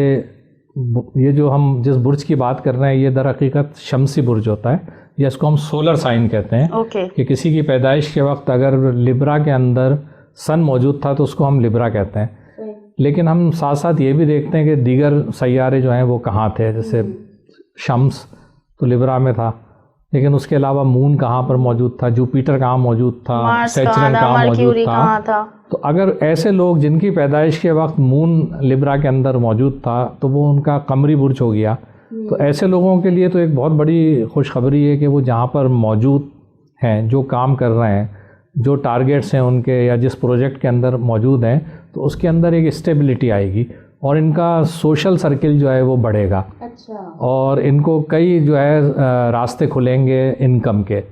ये जो हम जिस बुर्ज की बात कर रहे हैं ये दर हकीकत शमसी बुर्ज होता है, या इसको हम सोलर साइन कहते हैं। कि किसी की पैदाइश के वक्त अगर लिब्रा के अंदर सन मौजूद था तो उसको हम लिब्रा कहते हैं। लेकिन हम साथ साथ ये भी देखते हैं कि दीगर सैयारे जो हैं वो कहाँ थे, जैसे शम्स तो लिब्रा में था, लेकिन उसके अलावा मून कहाँ पर मौजूद था, जुपिटर कहाँ मौजूद था, सैचरन कहाँ मौजूद था। तो अगर ऐसे लोग जिनकी पैदाइश के वक्त मून लिब्रा के अंदर मौजूद था तो वो उनका कमरी बुर्ज हो गया। तो ऐसे लोगों के लिए तो एक बहुत बड़ी खुशखबरी है कि वो जहाँ पर मौजूद हैं, जो काम कर रहे हैं, जो टारगेट्स हैं उनके, या जिस प्रोजेक्ट के अंदर मौजूद हैं, तो उसके अंदर एक स्टेबिलिटी आएगी और इनका सोशल सर्किल जो है वो बढ़ेगा। अच्छा। और इनको कई जो है रास्ते खुलेंगे इनकम के।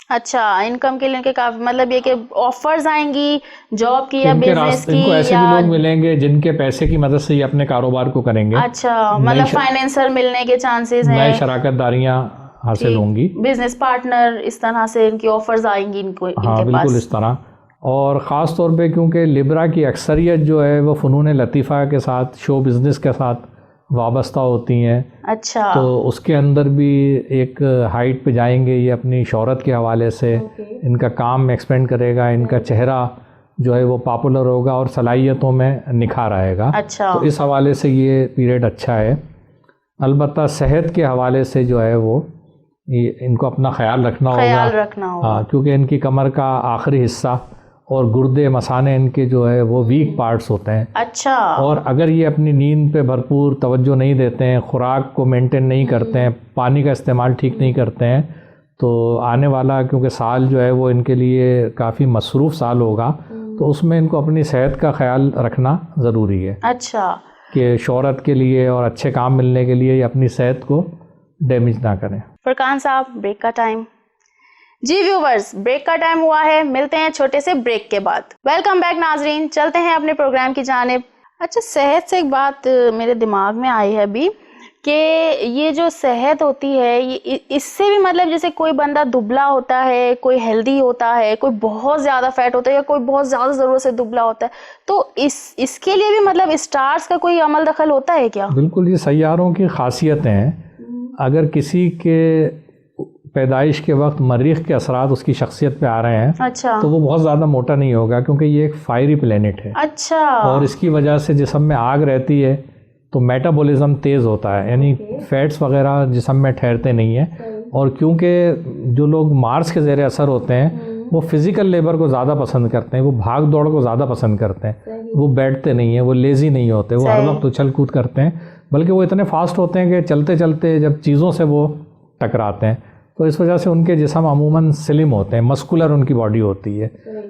अच्छा, इनकम के लिए काफी मतलब ये कि ऑफर्स आएंगी जॉब की या बिजनेस की, इनको ऐसे भी लोग मिलेंगे जिनके पैसे की मदद से ये अपने कारोबार को करेंगे। अच्छा, मतलब फाइनेंसर मिलने के चांसेस हैं, नई शराकतदारियां हासिल होंगी, बिजनेस पार्टनर, इस तरह से इनकी ऑफर्स आएंगी इनको, हाँ बिल्कुल इस तरह। और ख़ास तौर पे क्योंकि लिब्रा की अक्सरियत जो है वो फ़नून लतीफ़ा के साथ, शो बिज़नेस के साथ वाबस्ता होती हैं। अच्छा। तो उसके अंदर भी एक हाइट पे जाएंगे ये अपनी शोहरत के हवाले से। इनका काम एक्सपेंड करेगा, इनका चेहरा जो है वो पॉपुलर होगा और सलाहियतों में निखार आएगा। अच्छा। तो इस हवाले से ये पीरियड अच्छा है। अलबत्ता सेहत के हवाले से जो है वो इनको अपना ख्याल रखना होगा। हाँ, क्योंकि इनकी कमर का आखिरी हिस्सा और गुर्दे, मसाने इनके जो है वो वीक पार्ट्स होते हैं। अच्छा। और अगर ये अपनी नींद पे भरपूर तवज्जो नहीं देते हैं, खुराक को मेंटेन नहीं करते हैं, पानी का इस्तेमाल ठीक नहीं करते हैं, तो आने वाला क्योंकि साल जो है वो इनके लिए काफ़ी मसरूफ़ साल होगा, तो उसमें इनको अपनी सेहत का ख्याल रखना ज़रूरी है। अच्छा। कि शोहरत के लिए और अच्छे काम मिलने के लिए ये अपनी सेहत को डैमेज ना करें। फुरकान साहब, ब्रेक का टाइम। जी व्यूवर्स, ब्रेक का टाइम हुआ है, मिलते हैं छोटे से ब्रेक के बाद। वेलकम बैक नाजरीन, चलते हैं अपने प्रोग्राम की जानिब। अच्छा, सेहत से एक बात मेरे दिमाग में आई है अभी कि ये जो सेहत होती है ये इससे भी मतलब जैसे कोई बंदा दुबला होता है, कोई हेल्दी होता है, कोई बहुत ज़्यादा फैट होता है या कोई बहुत ज़्यादा ज़रूरत से दुबला होता है, तो इसके लिए भी मतलब स्टार्स का कोई अमल दखल होता है क्या? बिल्कुल, ये सैयारों की खासियतें हैं। अगर किसी के पैदाइश के वक्त मरीख के असरात उसकी शख्सियत पे आ रहे हैं, अच्छा, तो वो बहुत ज़्यादा मोटा नहीं होगा, क्योंकि ये एक फायरी प्लेनेट है। अच्छा, और इसकी वजह से जिस्म में आग रहती है तो मेटाबॉलिज्म तेज़ होता है, यानी फैट्स वगैरह जिस्म में ठहरते नहीं हैं। और क्योंकि जो लोग मार्स के ज़ेरे असर होते हैं वो फिज़िकल लेबर को ज़्यादा पसंद करते हैं, वो भाग दौड़ को ज़्यादा पसंद करते हैं, वो बैठते नहीं हैं, वो लेज़ी नहीं होते, वो हर वक्त उछल कूद करते हैं, बल्कि वो इतने फास्ट होते हैं कि चलते चलते जब चीज़ों से वो टकराते हैं तो इस वजह से उनके जिस्म अमूमन स्लिम होते हैं, मस्कुलर उनकी बॉडी होती है।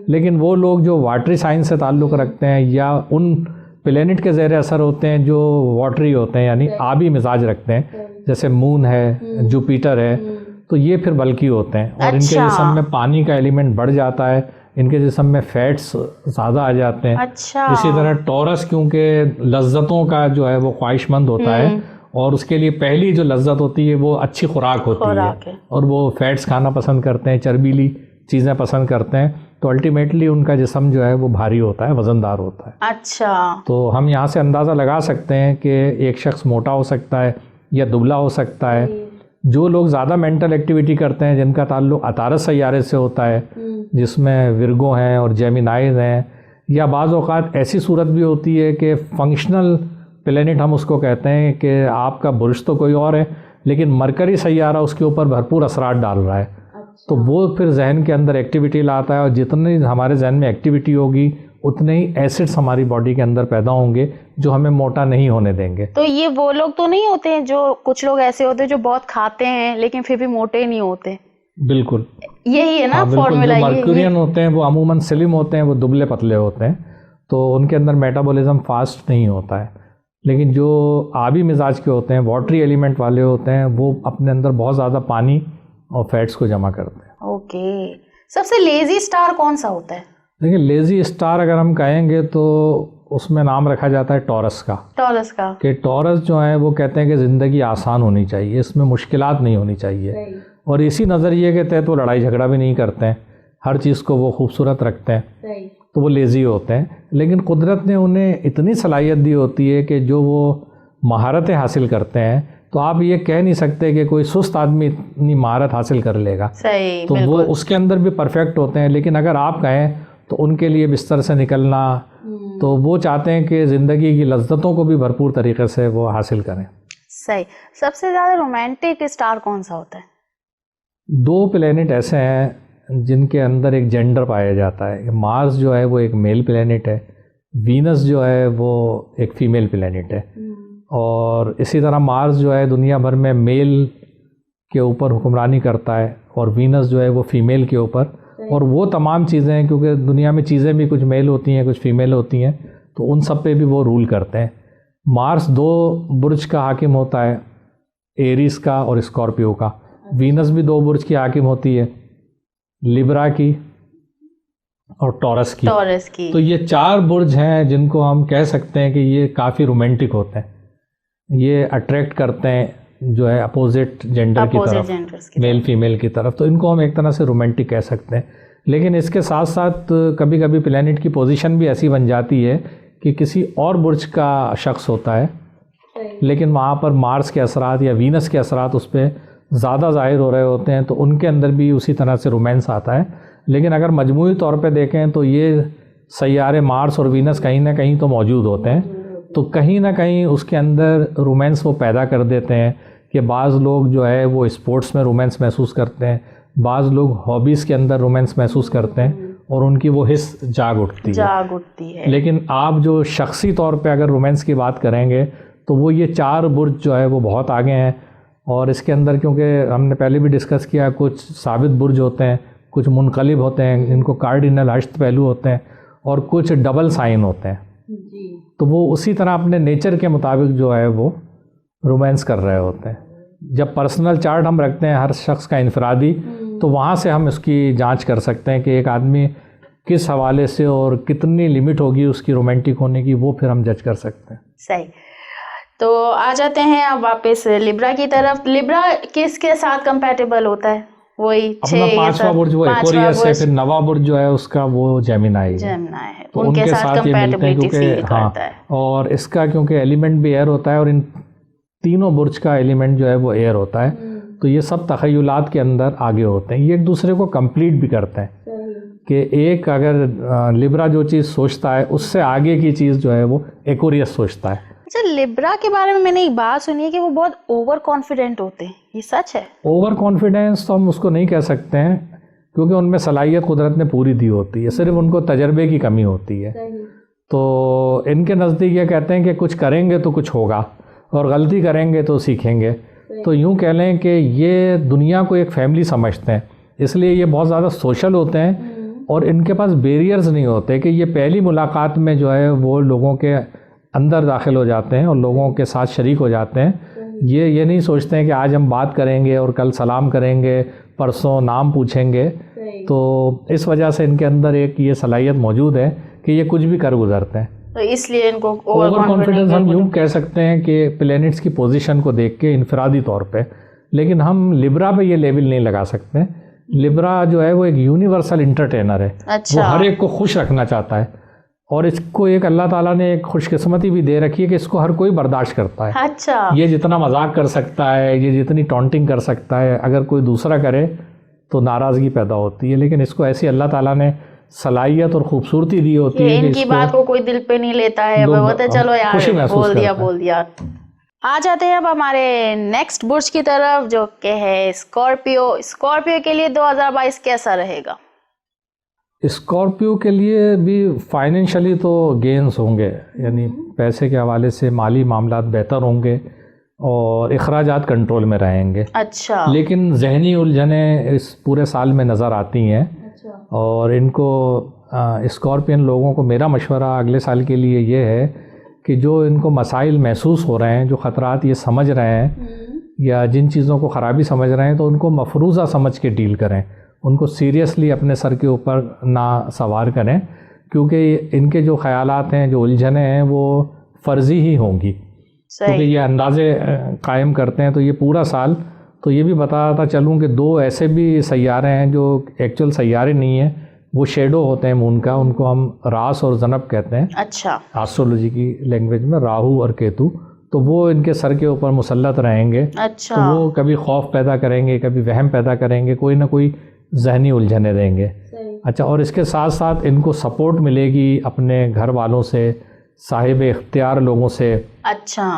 लेकिन वो लोग जो वाटरी साइंस से ताल्लुक़ रखते हैं या उन प्लेनेट के ज़ेरे असर होते हैं जो वाटरी होते हैं, यानी आबी मिजाज रखते हैं, जैसे मून है, जुपिटर है, तो ये फिर बल्कि होते हैं और इनके जिस्म में पानी का एलिमेंट बढ़ जाता है, इनके जिस्म में फैट्स ज़्यादा आ जाते हैं। अच्छा, इसी तरह टॉरस क्योंकि लज्जतों का जो है वो ख्वाहिशमंद होता है और उसके लिए पहली जो लज्जत होती है वो अच्छी खुराक होती है और वो फैट्स खाना पसंद करते हैं, चर्बीली चीज़ें पसंद करते हैं, तो अल्टीमेटली उनका जिस्म जो है वो भारी होता है, वज़नदार होता है। अच्छा, तो हम यहाँ से अंदाज़ा लगा सकते हैं कि एक शख्स मोटा हो सकता है या दुबला हो सकता है। जो लोग ज़्यादा मेंटल एक्टिविटी करते हैं, जिनका ताल्लुक़ अतारस सैयारे से होता है, जिसमें विर्गो हैं और जेमिनाइज हैं, या बाज़ औक़ात ऐसी सूरत भी होती है कि फंक्शनल प्लेनेट हम उसको कहते हैं कि आपका बुर्ज तो कोई और है लेकिन मरकरी सैयारा उसके ऊपर भरपूर असरात डाल रहा है। तो वो फिर जहन के अंदर एक्टिविटी लाता है और जितनी हमारे जहन में एक्टिविटी होगी उतने ही एसिड्स हमारी बॉडी के अंदर पैदा होंगे जो हमें मोटा नहीं होने देंगे। तो ये वो लोग तो नहीं होते हैं, जो कुछ लोग ऐसे होते हैं जो बहुत खाते हैं लेकिन फिर भी मोटे नहीं होते? बिल्कुल यही है ना फॉर्मूला। जो मर्क्यूरियन होते हैं वो अमूमन स्लिम होते हैं, वो दुबले पतले होते हैं, तो उनके अंदर मेटाबॉलिज्म फास्ट नहीं होता है। लेकिन जो आबी मिजाज के होते हैं, वाटरी एलिमेंट वाले होते हैं, वो अपने अंदर बहुत ज़्यादा पानी और फैट्स को जमा करते हैं। ओके, सबसे लेजी स्टार कौन सा होता है? देखिए, लेजी स्टार अगर हम कहेंगे तो उसमें नाम रखा जाता है टॉरस का। टॉरस का कि टॉरस जो है वो कहते हैं कि ज़िंदगी आसान होनी चाहिए, इसमें मुश्किलात नहीं होनी चाहिए, और इसी नज़रिए के तहत वो लड़ाई झगड़ा भी नहीं करते हैं, हर चीज़ को वो खूबसूरत रखते हैं, तो वो लेज़ी होते हैं। लेकिन कुदरत ने उन्हें इतनी सलाहियत दी होती है कि जो वो महारतें हासिल करते हैं, तो आप ये कह नहीं सकते कि कोई सुस्त आदमी इतनी महारत हासिल कर लेगा। सही, तो वो उसके अंदर भी परफेक्ट होते हैं। लेकिन अगर आप कहें तो उनके लिए बिस्तर से निकलना, तो वो चाहते हैं कि ज़िंदगी की लज्जतों को भी भरपूर तरीके से वो हासिल करें। सही। सबसे ज़्यादा रोमांटिक स्टार कौन सा होता है? दो प्लेनेट ऐसे हैं जिनके अंदर एक जेंडर पाया जाता है। मार्स जो है वो एक मेल प्लेनेट है, वीनस जो है वो एक फीमेल प्लेनेट है। और इसी तरह मार्स जो है दुनिया भर में मेल के ऊपर हुक्मरानी करता है और वीनस जो है वो फीमेल के ऊपर। और वो तमाम चीज़ें हैं, क्योंकि दुनिया में चीज़ें भी कुछ मेल होती हैं कुछ फीमेल होती हैं, तो उन सब पे भी वो रूल करते हैं। मार्स दो बुर्ज का हाकिम होता है, एरीज का और स्कॉर्पियो का। वीनस भी दो बुर्ज की हाकिम होती है, लिब्रा की और टॉरस की। तो ये चार बुर्ज हैं जिनको हम कह सकते हैं कि ये काफ़ी रोमांटिक होते हैं, ये अट्रैक्ट करते हैं जो है अपोजिट जेंडर की तरफ, मेल फीमेल की तरफ। तो इनको हम एक तरह से रोमांटिक कह सकते हैं। लेकिन इसके साथ साथ कभी कभी प्लेनेट की पोजीशन भी ऐसी बन जाती है कि किसी और बुर्ज का शख्स होता है, लेकिन वहाँ पर मार्स के असरात या वीनस के असरात उस पर ज़्यादा ज़ाहिर हो रहे होते हैं, तो उनके अंदर भी उसी तरह से रोमांस आता है। लेकिन अगर मजमूई तौर पे देखें तो ये सैयारे मार्स और वीनस कहीं ना कहीं तो मौजूद होते हैं, तो कहीं ना कहीं उसके अंदर रोमांस वो पैदा कर देते हैं कि बाज़ लोग जो है वो स्पोर्ट्स में रोमांस महसूस करते हैं, बाज़ लोग हॉबीज़ के अंदर रोमांस महसूस करते हैं और उनकी वो हिस्स जाग उठती है। लेकिन आप जो शख्सी तौर पे अगर रोमांस की बात करेंगे तो वो ये चार बुर्ज जो है वो बहुत आगे हैं। और इसके अंदर क्योंकि हमने पहले भी डिस्कस किया, कुछ साबित बुर्ज होते हैं, कुछ मुनक़लिब होते हैं, इनको कार्डिनल हश्त पहलू होते हैं, और कुछ डबल साइन होते हैं। तो वो उसी तरह अपने नेचर के मुताबिक जो है वो रोमांस कर रहे होते हैं। जब पर्सनल चार्ट हम रखते हैं हर शख्स का इनफरादी, तो वहाँ से हम इसकी जांच कर सकते हैं कि एक आदमी किस हवाले से और कितनी लिमिट होगी उसकी रोमांटिक होने की, वो फिर हम जज कर सकते हैं। सही। तो आ जाते हैं अब वापस लिब्रा की तरफ। लिब्रा किसके साथ कंपैटिबल होता है? वही अपना पांचवा बुर्ज वो एक्वेरियस है, फिर नवा बुर्ज जो है उसका वो जेमिनाई है। जेमिनाई है, तो उनके साथ ये मिलते हैं कंपैटिबिलिटी फील हाँ, करता है। और इसका क्योंकि एलिमेंट भी एयर होता है और इन तीनों बुर्ज का एलिमेंट जो है वो एयर होता है, तो ये सब तखय्युलात के अंदर आगे होते हैं। ये एक दूसरे को कंप्लीट भी करते हैं कि एक अगर लिब्रा जो चीज़ सोचता है उससे आगे की चीज़ जो है वो एक्वेरियस सोचता है। अच्छा, लिब्रा के बारे में मैंने एक बात सुनी है कि वो बहुत ओवर कॉन्फिडेंट होते हैं, ये सच है? ओवर कॉन्फिडेंस तो हम उसको नहीं कह सकते हैं, क्योंकि उनमें सलाहियत कुदरत ने पूरी दी होती है, सिर्फ उनको तजर्बे की कमी होती है। तो इनके नज़दीक ये कहते हैं कि कुछ करेंगे तो कुछ होगा और गलती करेंगे तो सीखेंगे। तो यूँ कह लें कि ये दुनिया को एक फैमिली समझते हैं, इसलिए ये बहुत ज़्यादा सोशल होते हैं और इनके पास बैरियर्स नहीं होते कि ये पहली मुलाकात में जो है वो लोगों के अंदर दाखिल हो जाते हैं और लोगों के साथ शरीक हो जाते हैं। ये नहीं सोचते हैं कि आज हम बात करेंगे और कल सलाम करेंगे, परसों नाम पूछेंगे। तो इस वजह से इनके अंदर एक ये सलाहियत मौजूद है कि ये कुछ भी कर गुजरते हैं। तो इसलिए इनको ओवर कॉन्फिडेंस हम यूँ कह सकते हैं कि प्लैनेट्स की पोजीशन को देख के इनफरादी तौर पे, लेकिन हम लिब्रा पे ये लेबल नहीं लगा सकते। लिब्रा जो है वो एक यूनिवर्सल इंटरटेनर है। अच्छा। वो हर एक को खुश रखना चाहता है और इसको एक अल्लाह ताला ने एक खुशकिस्मती भी दे रखी है कि इसको हर कोई बर्दाश्त करता है। अच्छा। ये जितना मजाक कर सकता है, ये जितनी टॉन्टिंग कर सकता है, अगर कोई दूसरा करे तो नाराज़गी पैदा होती है, लेकिन इसको ऐसी अल्लाह ताला ने सलाहियत और खूबसूरती दी होती है इनकी बात को कोई दिल पे नहीं लेता है, बोलते चलो यार बोल दिया। आ जाते हैं अब हमारे नेक्स्ट बुर्ज की तरफ जो कि है स्कॉर्पियो। स्कॉर्पियो के लिए 2022 कैसा रहेगा? स्कॉर्पियो के लिए भी फाइनेंशियली तो गेंस होंगे, यानी पैसे के हवाले से माली मामलात बेहतर होंगे और अखराजात कंट्रोल में रहेंगे। अच्छा। लेकिन जहनी उलझने इस पूरे साल में नज़र आती हैं। अच्छा। और इनको स्कॉर्पियन लोगों को मेरा मशवरा अगले साल के लिए ये है कि जो इनको मसाइल महसूस हो रहे हैं, जो ख़तरात ये समझ रहे हैं या जिन चीज़ों को ख़राबी समझ रहे हैं, तो उनको मफरूज़ा समझ के डील करें, उनको सीरियसली अपने सर के ऊपर ना सवार करें, क्योंकि इनके जो ख़यालात हैं, जो उलझने हैं, वो फ़र्ज़ी ही होंगी, क्योंकि ये अंदाज़े कायम करते हैं। तो ये पूरा साल तो ये भी बताता चलूँ कि 2 ऐसे भी सैयारे हैं जो एक्चुअल सैयारे नहीं हैं, वो शेडो होते हैं मून का, उनको हम रास और ज़नब कहते हैं। अच्छा। एस्ट्रोलॉजी की लैंग्वेज में राहु और केतु, तो वो इनके सर के ऊपर मुसल्लत रहेंगे। अच्छा। तो वो कभी खौफ पैदा करेंगे, कभी वहम पैदा करेंगे, कोई ना कोई जहनी उलझने देंगे। अच्छा, और इसके साथ साथ इनको सपोर्ट मिलेगी अपने घर वालों से, साहिब इख्तियार लोगों से। अच्छा।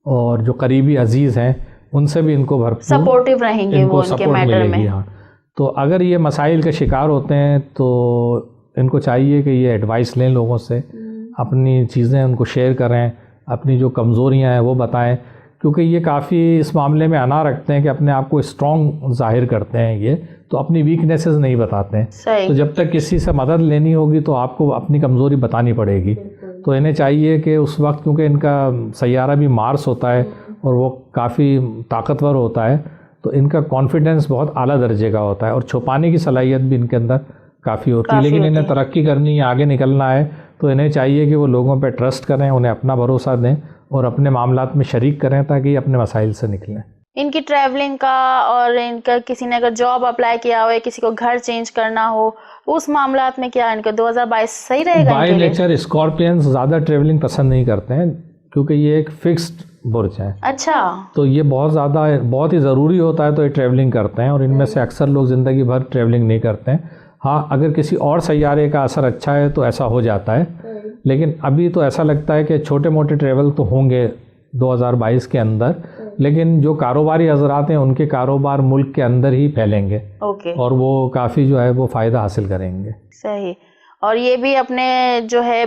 और जो करीबी अजीज़ हैं उनसे भी इनको भरपूर सपोर्टिव रहेंगे, वो उनके मैटर में। हाँ, तो अगर ये मसाइल के शिकार होते हैं तो इनको चाहिए कि ये एडवाइस लें लोगों से, अपनी चीज़ें उनको शेयर करें, अपनी जो कमज़ोरियां हैं वो बताएं, क्योंकि ये काफ़ी इस मामले में अना रखते हैं कि अपने आप को स्ट्रॉन्ग जाहिर करते हैं ये, तो अपनी वीकनेसेस नहीं बताते हैं। तो जब तक किसी से मदद लेनी होगी तो आपको अपनी कमज़ोरी बतानी पड़ेगी। तो इन्हें चाहिए कि उस वक्त, क्योंकि इनका सैयारा भी मार्स होता है और वो काफ़ी ताकतवर होता है, तो इनका कॉन्फिडेंस बहुत आला दर्जे का होता है और छुपाने की सलाहियत भी इनके अंदर काफ़ी होती है। लेकिन इन्हें तरक्की करनी है, आगे निकलना है, तो इन्हें चाहिए कि वो लोगों पे ट्रस्ट करें, उन्हें अपना भरोसा दें और अपने मामलात में शरीक करें ताकि अपने मसाइल से निकलें। इनकी ट्रैवलिंग का, और इनका किसी ने अगर जॉब अप्लाई किया हो या किसी को घर चेंज करना हो, उस मामलात में क्या इनका 2022 सही रहेगा? बाय नेचर स्कॉर्पियंस ज़्यादा ट्रैवलिंग पसंद नहीं करते हैं, क्योंकि ये एक फिक्स्ड बुर्ज है। अच्छा। तो ये बहुत ही ज़रूरी होता है तो ये ट्रैवलिंग करते हैं, और इनमें से अक्सर लोग ज़िंदगी भर ट्रैवलिंग नहीं करते हैं। हाँ, अगर किसी और सैयारे का असर अच्छा है तो ऐसा हो जाता है, लेकिन अभी तो ऐसा लगता है कि छोटे मोटे ट्रैवल तो होंगे 2022 के अंदर, लेकिन जो कारोबारी हजरात हैं उनके कारोबार मुल्क के अंदर ही फैलेंगे। ओके। और वो काफ़ी जो है वो फ़ायदा हासिल करेंगे। सही। और ये भी अपने जो है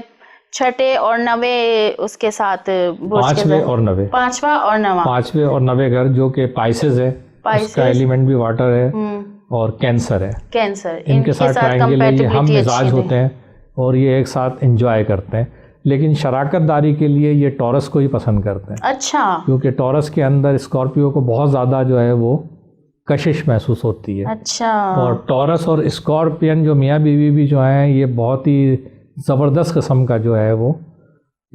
छठे और नवे उसके साथ पांचवे और नवे, पांचवा और नवा, पांचवे और नवे घर जो कि पाइसेस है, उसका एलिमेंट भी वाटर है और कैंसर है। कैंसर इनके साथ ट्रायंगल है, ये हम मिजाज होते हैं और ये एक साथ एंजॉय करते हैं, लेकिन शराकतदारी के लिए ये टॉरस को ही पसंद करते हैं। अच्छा। क्योंकि टॉरस के अंदर स्कॉर्पियो को बहुत ज़्यादा जो है वो कशिश महसूस होती है। अच्छा। और टॉरस और स्कॉर्पियन जो मियाँ बीवी भी जो हैं, ये बहुत ही ज़बरदस्त किस्म का जो है वो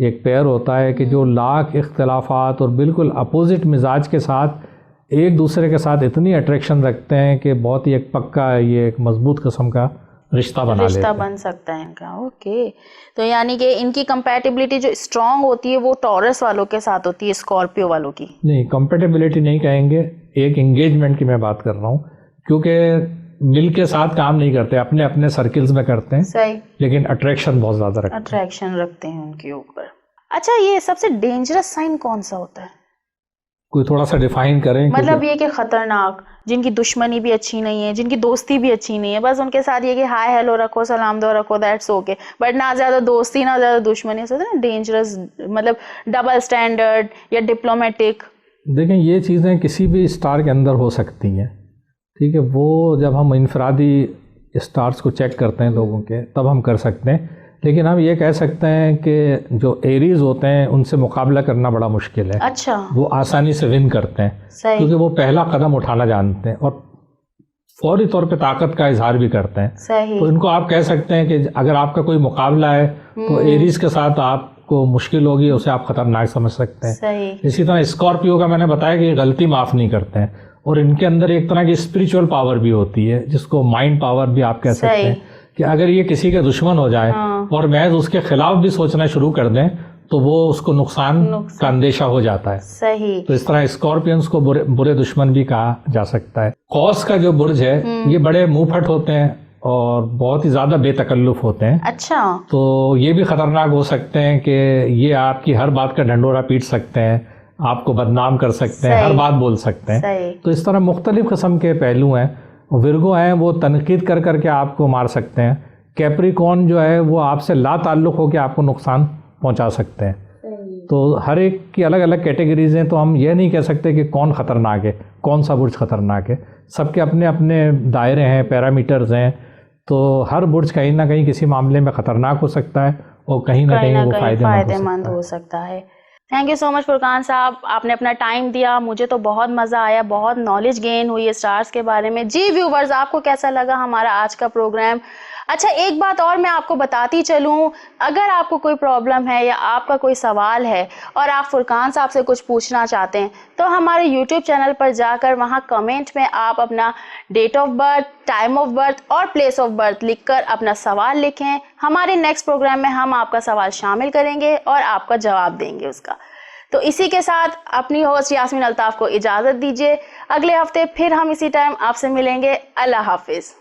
एक पेयर होता है कि जो लाख इख्तलाफात और बिल्कुल अपोजिट मिजाज के साथ एक दूसरे के साथ इतनी अट्रैक्शन रखते हैं कि बहुत ही एक पक्का ये एक मजबूत किस्म का रिश्ता लेते रिश्ता हैं। बन सकता है इनका। ओके, तो यानी कि इनकी कंपैटिबिलिटी जो स्ट्रांग होती है वो टॉरस वालों के साथ होती है, स्कॉर्पियो वालों की? नहीं, कंपेटेबिलिटी नहीं कहेंगे, एक एंगेजमेंट की मैं बात कर रहा हूँ, क्योंकि मिल के साथ काम नहीं करते, अपने अपने सर्किल्स में करते हैं, सही, लेकिन अट्रैक्शन बहुत ज़्यादा रखते हैं। अट्रैक्शन रखते हैं उनके ऊपर। अच्छा, ये सबसे डेंजरस साइन कौन सा होता है? कोई थोड़ा सा डिफाइन करें। मतलब ये कि खतरनाक, जिनकी दुश्मनी भी अच्छी नहीं है, जिनकी दोस्ती भी अच्छी नहीं है, बस उनके साथ ये कि हाय हेलो रखो, सलाम दो रखो, दैट्स ओके, बट ना ज़्यादा दोस्ती ना ज़्यादा दुश्मनी, सोचते ना डेंजरस, मतलब डबल स्टैंडर्ड या डिप्लोमेटिक। देखें, ये चीज़ें किसी भी स्टार के अंदर हो सकती हैं, ठीक है। वो जब हम इनफरादी स्टार्स को चेक करते हैं लोगों के, तब हम कर सकते हैं, लेकिन हम ये कह सकते हैं कि जो एरीज होते हैं उनसे मुकाबला करना बड़ा मुश्किल है। अच्छा, वो आसानी से विन करते हैं, सही, क्योंकि वो पहला कदम उठाना जानते हैं और फौरी तौर पे ताकत का इजहार भी करते हैं। सही, तो इनको आप कह सकते हैं कि अगर आपका कोई मुकाबला है तो एरीज के साथ आपको मुश्किल होगी, उसे आप खतरनाक समझ सकते हैं। सही, इसी तरह स्कॉर्पियो का मैंने बताया कि ये गलती माफ़ नहीं करते हैं, और इनके अंदर एक तरह की स्पिरिचुअल पावर भी होती है, जिसको माइंड पावर भी आप कह सकते हैं, कि अगर ये किसी के दुश्मन हो जाए और महज उसके खिलाफ भी सोचना शुरू कर दें तो वो उसको नुकसान का अंदेशा हो जाता है। सही, तो इस तरह स्कॉर्पियंस को बुरे दुश्मन भी कहा जा सकता है। कौस का जो बुर्ज है ये बड़े मुंहफट होते हैं और बहुत ही ज़्यादा बेतकल्लुफ होते हैं। अच्छा, तो ये भी ख़तरनाक हो सकते हैं कि ये आपकी हर बात का ढंढोरा पीट सकते हैं, आपको बदनाम कर सकते हैं, हर बात बोल सकते हैं। सही, तो इस तरह मुख्तलिफ किस्म के पहलू हैं। विर्गो हैं वो तनकीद कर करके आपको मार सकते हैं। कैप्रिकॉर्न जो है वो आपसे ला ताल्लुक़ होकर आपको नुकसान पहुंचा सकते हैं। तो हर एक की अलग अलग कैटेगरीज हैं, तो हम ये नहीं कह सकते कि कौन ख़तरनाक है, कौन सा बुर्ज ख़तरनाक है। सबके अपने अपने दायरे हैं, पैरामीटर्स हैं। तो हर बुर्ज कहीं ना कहीं किसी मामले में ख़तरनाक हो सकता है और कहीं ना कहीं वो फ़ायदेमंद हो सकता है। Thank you so much Furqan साहब, आपने अपना टाइम दिया, मुझे तो बहुत मज़ा आया, बहुत नॉलेज गेन हुई है स्टार्स के बारे में। जी व्यूवर्स, आपको कैसा लगा हमारा आज का प्रोग्राम? अच्छा, एक बात और मैं आपको बताती चलूं, अगर आपको कोई प्रॉब्लम है या आपका कोई सवाल है और आप फुरकान साहब से कुछ पूछना चाहते हैं तो हमारे YouTube चैनल पर जाकर वहां कमेंट में आप अपना date of birth, time of birth और प्लेस ऑफ बर्थ लिखकर अपना सवाल लिखें। हमारे नेक्स्ट प्रोग्राम में हम आपका सवाल शामिल करेंगे और आपका जवाब देंगे उसका। तो इसी के साथ अपनी होस्ट यास्मीन अल्ताफ को इजाज़त दीजिए। अगले हफ्ते फिर हम इसी टाइम आपसे मिलेंगे। अल्लाह हाफिज़।